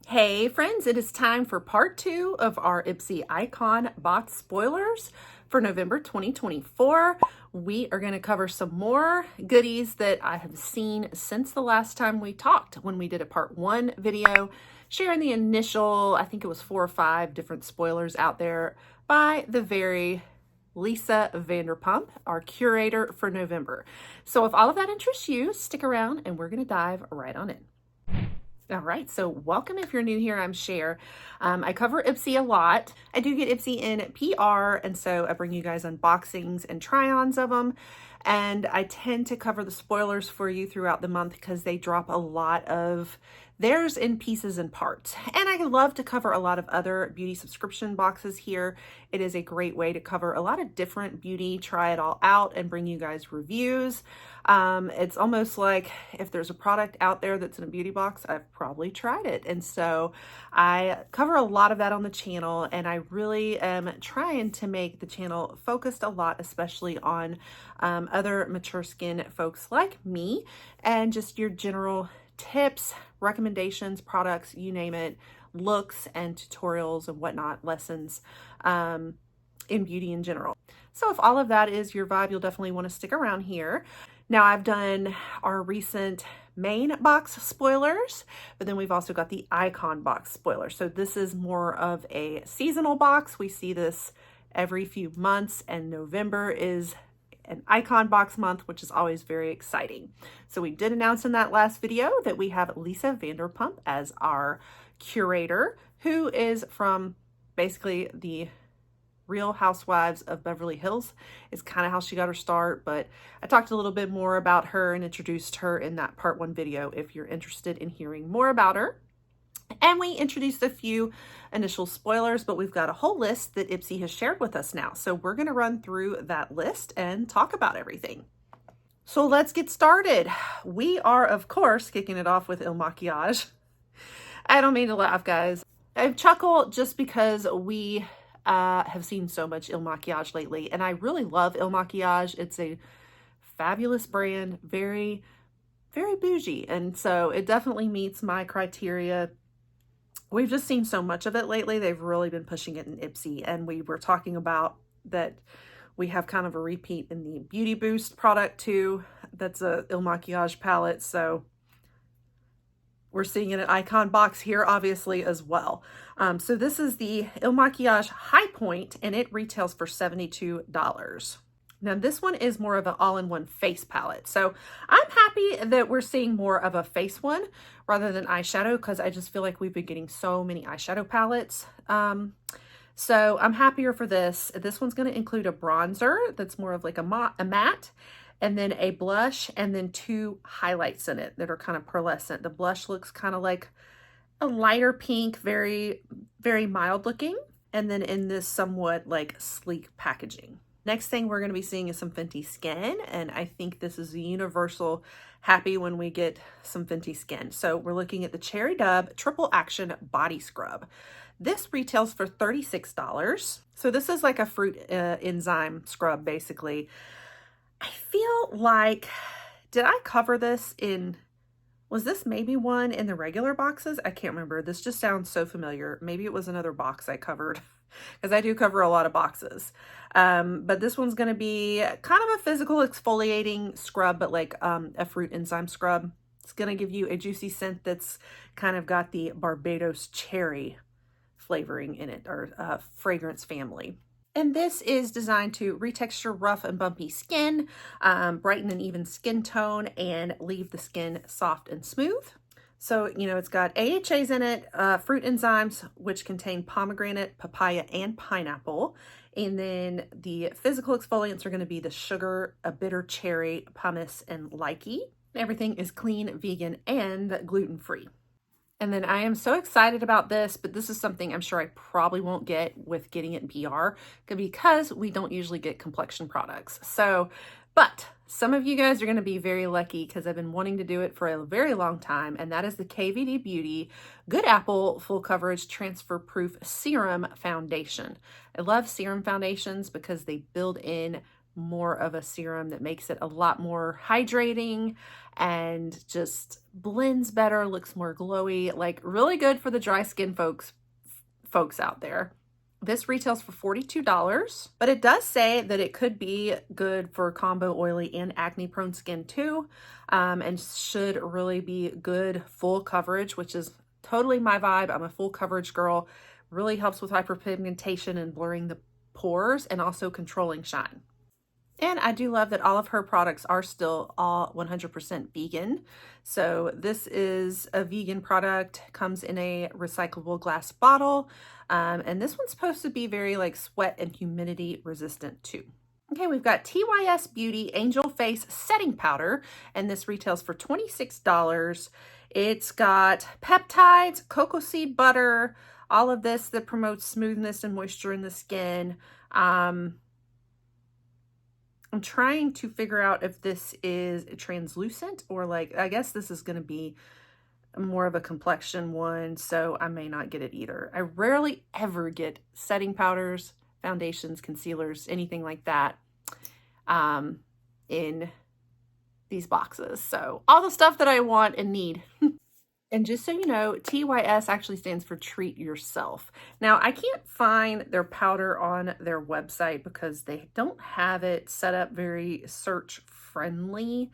Hey friends, it is time for part 2 of our Ipsy Icon Box spoilers for November 2024. We are going to cover some more goodies that I have seen since the last time we talked when we did a part 1 video sharing the initial, I think it was 4 or 5 different spoilers out there by the very Lisa Vanderpump, our curator for November. So if all of that interests you, stick around and we're going to dive right on in. All right, so welcome if you're new here. I'm Cher. I cover Ipsy a lot. I do get Ipsy in PR, and so I bring you guys unboxings and try-ons of them. And I tend to cover the spoilers for you throughout the month because they drop a lot of theirs in pieces and parts. And I love to cover a lot of other beauty subscription boxes here. It is a great way to cover a lot of different beauty, try it all out, and bring you guys reviews. It's almost like if there's a product out there that's in a beauty box, I've probably tried it. And so I cover a lot of that on the channel, and I really am trying to make the channel focused a lot, especially on other mature skin folks like me, and just your general tips, recommendations, products, you name it, looks and tutorials and whatnot, lessons in beauty in general. So if all of that is your vibe, you'll definitely want to stick around here. Now I've done our recent main box spoilers, but then we've also got the icon box spoiler. So this is more of a seasonal box. We see this every few months, and November is an icon box month, which is always very exciting. So we did announce in that last video that we have Lisa Vanderpump as our curator, who is from basically the Real Housewives of Beverly Hills. Is kind of how she got her start, but I talked a little bit more about her and introduced her in that part 1 video if you're interested in hearing more about her. And we introduced a few initial spoilers, but we've got a whole list that Ipsy has shared with us now. So we're going to run through that list and talk about everything. So let's get started. We are, of course, kicking it off with Il Makiage. I don't mean to laugh, guys. I chuckle just because we have seen so much Il Makiage lately, and I really love Il Makiage. It's a fabulous brand, very, very bougie, and so it definitely meets my criteria. We've just seen so much of it lately. They've really been pushing it in Ipsy, and we were talking about that we have kind of a repeat in the Beauty Boost product too. That's a Il Makiage palette, so we're seeing it at Icon Box here, obviously, as well. So this is the Il Makiage High Point, and it retails for $72. Now, this one is more of an all-in-one face palette. So I'm happy that we're seeing more of a face one rather than eyeshadow, because I just feel like we've been getting so many eyeshadow palettes. So I'm happier for this. This one's going to include a bronzer that's more of like a matte, and then a blush, and then 2 highlights in it that are kind of pearlescent. The blush looks kind of like a lighter pink, very, very mild looking, and then in this somewhat like sleek packaging. Next thing we're going to be seeing is some Fenty Skin, and I think this is a universal happy when we get some Fenty Skin. So we're looking at the Cherry Dub Triple Action Body Scrub. This retails for $36. So this is like a fruit enzyme scrub, basically. I feel like, did I cover this in, was this maybe one in the regular boxes? I can't remember. This just sounds so familiar. Maybe it was another box I covered, because I do cover a lot of boxes. But this one's going to be kind of a physical exfoliating scrub, but like a fruit enzyme scrub. It's going to give you a juicy scent that's kind of got the Barbados cherry flavoring in it, or fragrance family. And this is designed to retexture rough and bumpy skin, brighten an even skin tone, and leave the skin soft and smooth. So, you know, it's got AHAs in it, fruit enzymes, which contain pomegranate, papaya, and pineapple. And then the physical exfoliants are going to be the sugar, a bitter cherry, pumice, and lychee. Everything is clean, vegan, and gluten-free. And then I am so excited about this, but this is something I'm sure I probably won't get with getting it in PR, because we don't usually get complexion products. So, but some of you guys are going to be very lucky, because I've been wanting to do it for a very long time, and that is the KVD Beauty Good Apple Full Coverage Transfer Proof Serum Foundation. I love serum foundations because they build in more of a serum that makes it a lot more hydrating and just blends better, looks more glowy, like really good for the dry skin folks out there. This retails for $42, but it does say that it could be good for combo oily and acne prone skin too, and should really be good full coverage, which is totally my vibe. I'm a full coverage girl. Really helps with hyperpigmentation and blurring the pores and also controlling shine. And I do love that all of her products are still all 100% vegan. So this is a vegan product, comes in a recyclable glass bottle. And this one's supposed to be very like sweat and humidity resistant too. Okay, we've got TYS Beauty Angel Face Setting Powder, and this retails for $26. It's got peptides, cocoa seed butter, all of this that promotes smoothness and moisture in the skin. I'm trying to figure out if this is translucent or like, I guess this is going to be more of a complexion one, so I may not get it either. I rarely ever get setting powders, foundations, concealers, anything like that in these boxes. So all the stuff that I want and need. And just so you know, TYS actually stands for Treat Yourself. Now, I can't find their powder on their website because they don't have it set up very search friendly.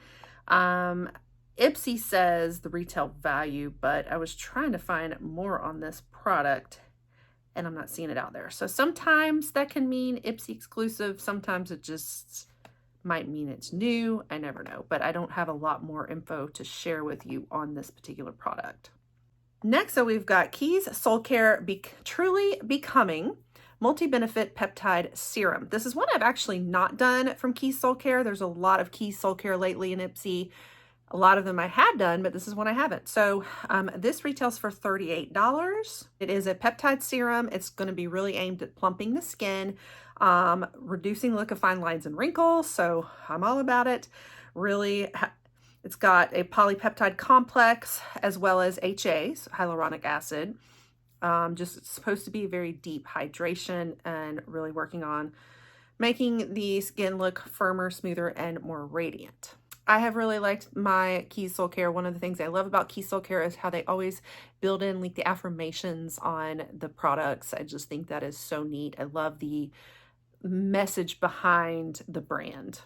Ipsy says the retail value, but I was trying to find more on this product and I'm not seeing it out there. So sometimes that can mean Ipsy exclusive. Sometimes it just might mean it's new. I never know, but I don't have a lot more info to share with you on this particular product. Next, so we've got Keys Soul Care Truly Becoming Multi-Benefit Peptide Serum. This is one I've actually not done from Keys Soul Care. There's a lot of Keys Soul Care lately in Ipsy. A lot of them I had done, but this is one I haven't. So this retails for $38. It is a peptide serum. It's going to be really aimed at plumping the skin, reducing the look of fine lines and wrinkles. So I'm all about it. Really, it's got a polypeptide complex as well as HA, so hyaluronic acid. Just it's supposed to be very deep hydration and really working on making the skin look firmer, smoother, and more radiant. I have really liked my Keys Soul Care. One of the things I love about Keys Soul Care is how they always build in like the affirmations on the products. I just think that is so neat. I love the message behind the brand.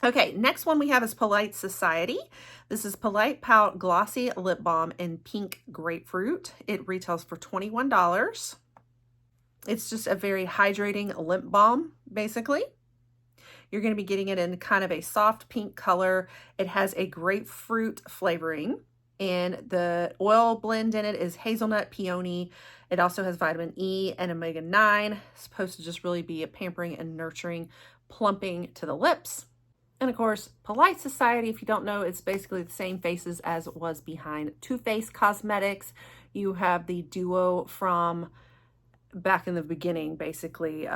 Okay, next one we have is Polite Society. This is Polite Pout Glossy Lip Balm in Pink Grapefruit. It retails for $21. It's just a very hydrating lip balm, basically. You're going to be getting it in kind of a soft pink color. It has a grapefruit flavoring, and the oil blend in it is hazelnut peony. It also has vitamin E and omega-9. It's supposed to just really be a pampering and nurturing, plumping to the lips. And of course, Polite Society, if you don't know, it's basically the same faces as was behind Too Faced Cosmetics. You have the duo from back in the beginning, basically,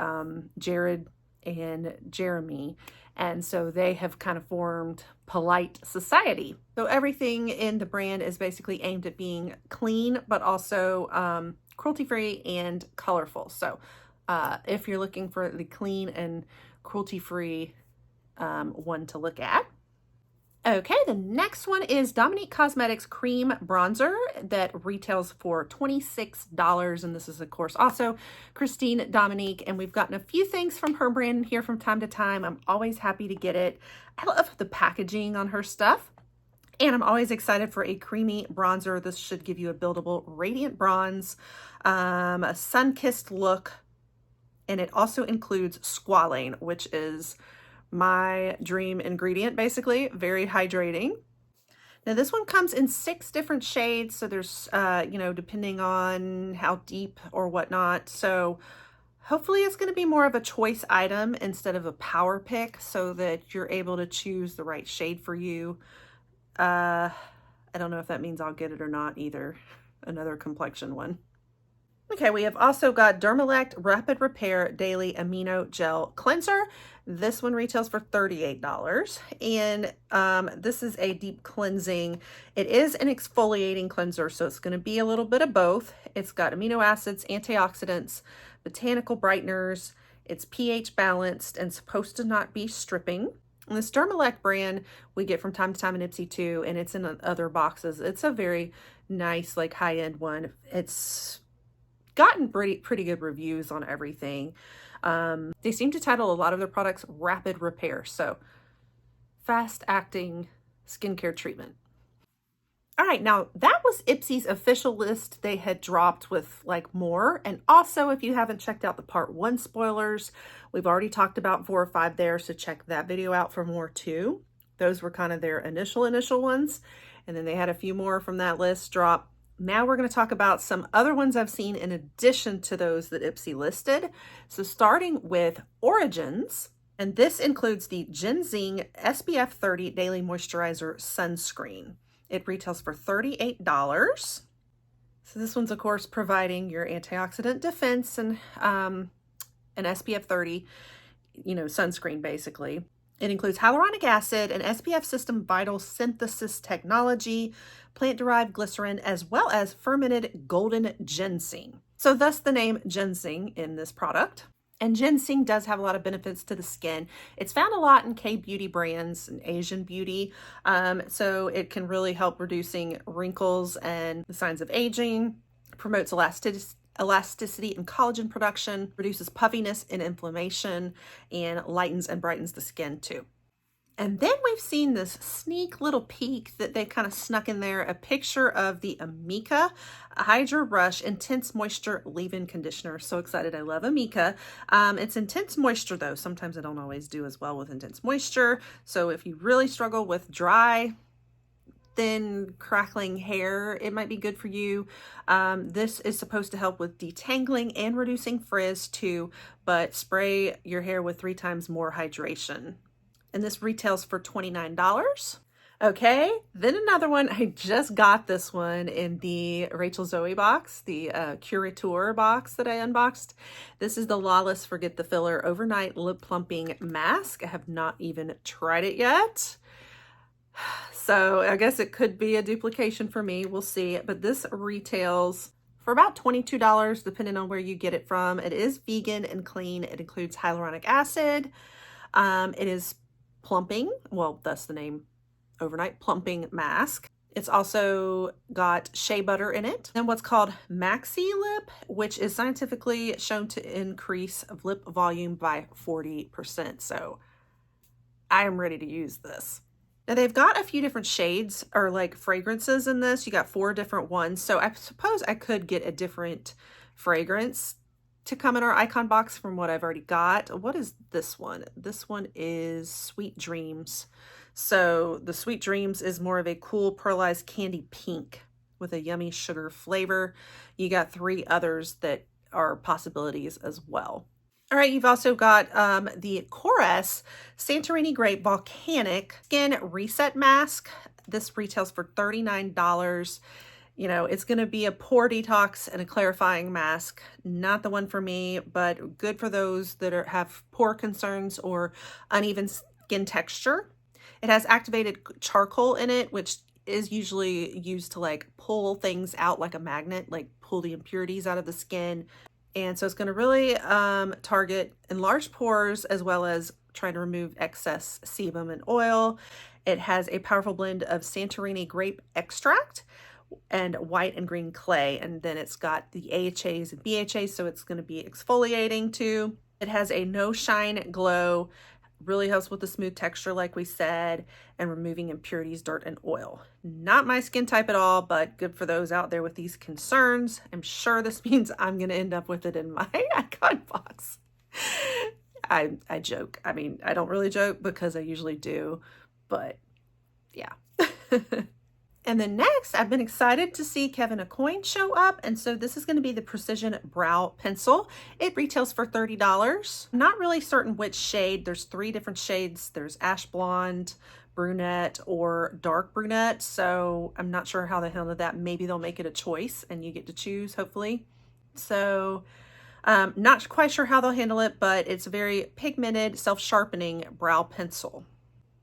Jared and Jeremy, and so they have kind of formed Polite Society. So everything in the brand is basically aimed at being clean, but also cruelty-free and colorful. So if you're looking for the clean and cruelty-free one to look at. Okay, the next one is Dominique Cosmetics Cream Bronzer that retails for $26. And this is, of course, also Christine Dominique. And we've gotten a few things from her brand here from time to time. I'm always happy to get it. I love the packaging on her stuff. And I'm always excited for a creamy bronzer. This should give you a buildable, radiant bronze, a sun-kissed look. And it also includes squalane, which is my dream ingredient, basically. Very hydrating. Now this one comes in 6 different shades, so there's you know, depending on how deep or whatnot. So hopefully it's going to be more of a choice item instead of a power pick, so that you're able to choose the right shade for you. I don't know if that means I'll get it or not either. Another complexion one. Okay, we have also got Dermalect Rapid Repair Daily Amino Gel Cleanser. This one retails for $38. And this is a deep cleansing. It is an exfoliating cleanser, so it's going to be a little bit of both. It's got amino acids, antioxidants, botanical brighteners, It's pH balanced and supposed to not be stripping. And this Dermalect brand we get from time to time in Ipsy too, and it's in other boxes. It's a very nice, like high-end one. It's gotten pretty good reviews on everything. They seem to title a lot of their products Rapid Repair, so fast-acting skincare treatment. All right, now that was Ipsy's official list. They had dropped with like more. And also, if you haven't checked out the part 1 spoilers, we've already talked about 4 or 5 there, so check that video out for more too. Those were kind of their initial ones. And then they had a few more from that list drop. Now we're going to talk about some other ones I've seen in addition to those that Ipsy listed. So starting with Origins, and this includes the Ginseng SPF 30 Daily Moisturizer Sunscreen. It retails for $38. So this one's, of course, providing your antioxidant defense and an SPF 30, sunscreen, basically. It includes hyaluronic acid, an SPF system vital synthesis technology, plant-derived glycerin, as well as fermented golden ginseng. So thus the name ginseng in this product. And ginseng does have a lot of benefits to the skin. It's found a lot in K-beauty brands and Asian beauty. So it can really help reducing wrinkles and the signs of aging, promotes elasticity and collagen production, reduces puffiness and inflammation, and lightens and brightens the skin too. And then we've seen this sneak little peek that they kind of snuck in there, a picture of the Amika Hydra Rush Intense Moisture Leave-In Conditioner. So excited. I love Amika. It's intense moisture though. Sometimes I don't always do as well with intense moisture. So if you really struggle with dry, thin, crackling hair, it might be good for you. This is supposed to help with detangling and reducing frizz too, but spray your hair with 3 times more hydration. And this retails for $29. Okay, then another one. I just got this one in the Rachel Zoe box, the Curateur box that I unboxed. This is the Lawless Forget the Filler Overnight Lip Plumping Mask. I have not even tried it yet. So I guess it could be a duplication for me. We'll see. But this retails for about $22, depending on where you get it from. It is vegan and clean. It includes hyaluronic acid. It is plumping, well, thus the name Overnight Plumping Mask. It's also got shea butter in it and what's called Maxi Lip, which is scientifically shown to increase lip volume by 40%. So I am ready to use this. Now they've got a few different shades or like fragrances in this. You got 4 different ones. So I suppose I could get a different fragrance to come in our icon box from what I've already got. What is this one? This one is Sweet Dreams. So the Sweet Dreams is more of a cool pearlized candy pink with a yummy sugar flavor. You got 3 others that are possibilities as well. All right, you've also got the Chorus Santorini Grape Volcanic Skin Reset Mask. This retails for $39. It's going to be a pore detox and a clarifying mask. Not the one for me, but good for those that have pore concerns or uneven skin texture. It has activated charcoal in it, which is usually used to like pull things out like a magnet, like pull the impurities out of the skin. And so it's going to really target enlarged pores as well as trying to remove excess sebum and oil. It has a powerful blend of Santorini grape extract and white and green clay, and then it's got the AHAs and BHAs, so it's going to be exfoliating too. It has a no shine glow, really helps with the smooth texture like we said, and removing impurities, dirt, and oil. Not my skin type at all, but good for those out there with these concerns. I'm sure this means I'm going to end up with it in my icon box. I joke. I mean, I don't really joke because I usually do, but yeah. And then next, I've been excited to see Kevyn Aucoin show up. And so this is going to be the Precision Brow Pencil. It retails for $30. I'm not really certain which shade. There's 3 different shades. There's ash blonde, brunette, or dark brunette. So I'm not sure how they handle that. Maybe they'll make it a choice and you get to choose, hopefully. So not quite sure how they'll handle it, but it's a very pigmented, self-sharpening brow pencil.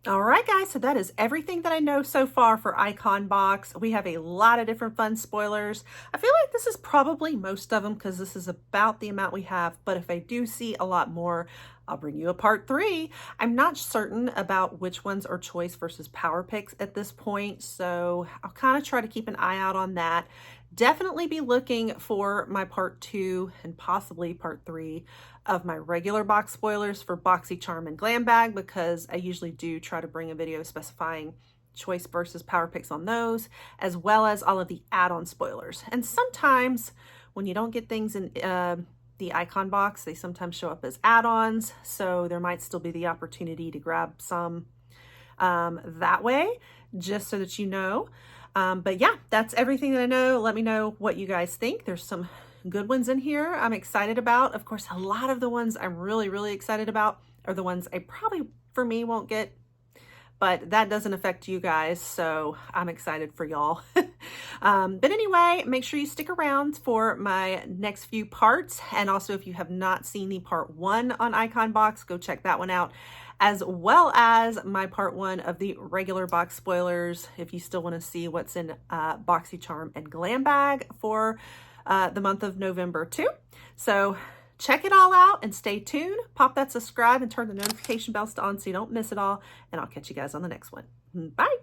All right, guys, so that is everything that I know so far for Icon Box. We have a lot of different fun spoilers. I feel like this is probably most of them because this is about the amount we have, but if I do see a lot more, I'll bring you a part 3. I'm not certain about which ones are choice versus power picks at this point, so I'll kind of try to keep an eye out on that. Definitely be looking for my part 2 and possibly part 3 of my regular box spoilers for BoxyCharm and Glam Bag, because I usually do try to bring a video specifying choice versus power picks on those, as well as all of the add-on spoilers. And sometimes when you don't get things in the Icon Box, they sometimes show up as add-ons, so there might still be the opportunity to grab some that way, just so that you know. But yeah, that's everything that I know. Let me know what you guys think. There's some good ones in here I'm excited about. Of course, a lot of the ones I'm really excited about are the ones I probably, for me, won't get, but that doesn't affect you guys, so I'm excited for y'all. But anyway, make sure you stick around for my next few parts, and also if you have not seen the part 1 on Icon Box, go check that one out, as well as my part 1 of the regular box spoilers if you still want to see what's in BoxyCharm and Glam Bag for the month of November too. So check it all out and stay tuned. Pop that subscribe and turn the notification bells on so you don't miss it all. And I'll catch you guys on the next one. Bye.